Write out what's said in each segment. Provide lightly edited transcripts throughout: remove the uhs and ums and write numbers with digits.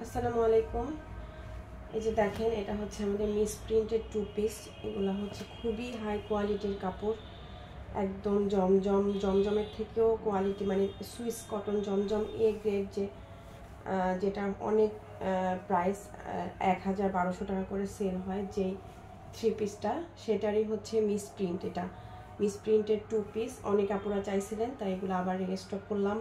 আসসালামু আলাইকুম। এই যে দেখেন, এটা হচ্ছে আমাদের মিস প্রিন্টেড টু পিস। এগুলো হচ্ছে খুবই হাই কোয়ালিটির কাপড়, একদম জমজমের থেকেও কোয়ালিটি, মানে Swiss cotton Zamzam A grade, যেটা অনেক প্রাইস 1000-1200 টাকা করে সেল হয় যেই থ্রি পিসটা, সেটারই হচ্ছে মিস প্রিন্ট। এটা মিস প্রিন্টেড টু পিস। অনেক আপুরা চাইছিলেন, তাই এগুলো আবার রিস্টক করলাম।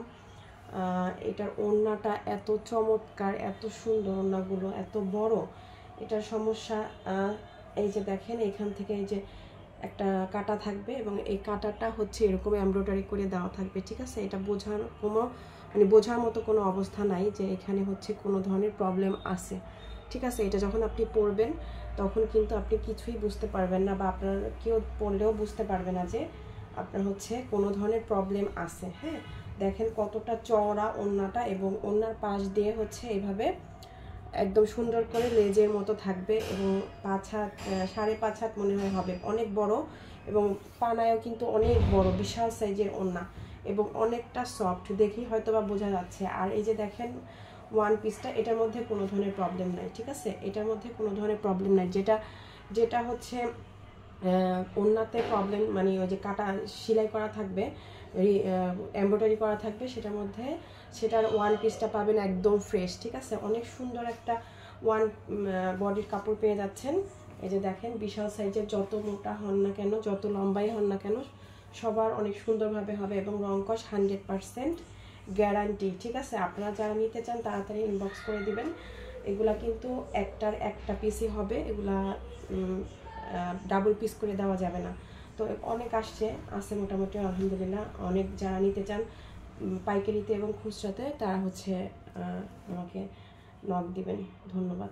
এটার ওড়নাটা এত চমৎকার, এত সুন্দর, ওড়নাগুলো এত বড়। এটার সমস্যা এই যে দেখেন, এখান থেকে এই যে একটা কাটা থাকবে এবং এই কাটাটা হচ্ছে এরকম এমব্রয়ডারি করে দেওয়া থাকবে, ঠিক আছে। এটা বোঝার মতো কোনো অবস্থা নাই যে এখানে হচ্ছে কোনো ধরনের প্রবলেম আছে, ঠিক আছে। এটা যখন আপনি পরবেন তখন কিন্তু আপনি কিছুই বুঝতে পারবেন না, বা আপনার কেউ পরলেও বুঝতে পারবে না যে আপনার হচ্ছে কোনো ধরনের প্রবলেম আছে। হ্যাঁ, দেখেন কতটা চওড়া ওড়নাটা, এবং ওড়নার পাশ দিয়ে হচ্ছে এইভাবে একদম সুন্দর করে লেজের মতো থাকবে, এবং 5 হাত 5.5 হাত মনে হয় হবে, অনেক বড়, এবং পানায়ও কিন্তু অনেক বড়, বিশাল সাইজের ওড়না, এবং অনেকটা সফট, দেখি হয়তো বা বোঝা যাচ্ছে। আর এই যে দেখেন ওয়ান পিসটা, এটার মধ্যে কোনো ধরনের প্রবলেম নাই, ঠিক আছে। এটার মধ্যে কোনো ধরনের প্রবলেম নাই। যেটা হচ্ছে ওড়নাতে প্রবলেম, মানে ওই যে কাটা সেলাই করা থাকবে, এমব্রয়ডারি করা থাকবে, সেটার ওয়ান পিসটা পাবেন একদম ফ্রেশ, ঠিক আছে। অনেক সুন্দর একটা ওয়ান বডির কাপড় পেয়ে যাচ্ছেন। এই যে দেখেন, বিশাল সাইজের, যত মোটা হন না কেন, যত লম্বাই হন না কেন, সবার অনেক সুন্দরভাবে হবে, এবং রংকশ 100% গ্যারান্টি, ঠিক আছে। আপনারা যারা নিতে চান তাড়াতাড়ি ইনবক্স করে দিবেন। এগুলা কিন্তু একটা পিসই হবে, এগুলা ডাবল পিস করে দেওয়া যাবে না। তো অনেক আছে মোটামুটি, আলহামদুলিল্লাহ। অনেক যারা নিতে চান পাইকারিতে এবং খুচরাতে, তারা হচ্ছে আমাকে নক দিবেন। ধন্যবাদ।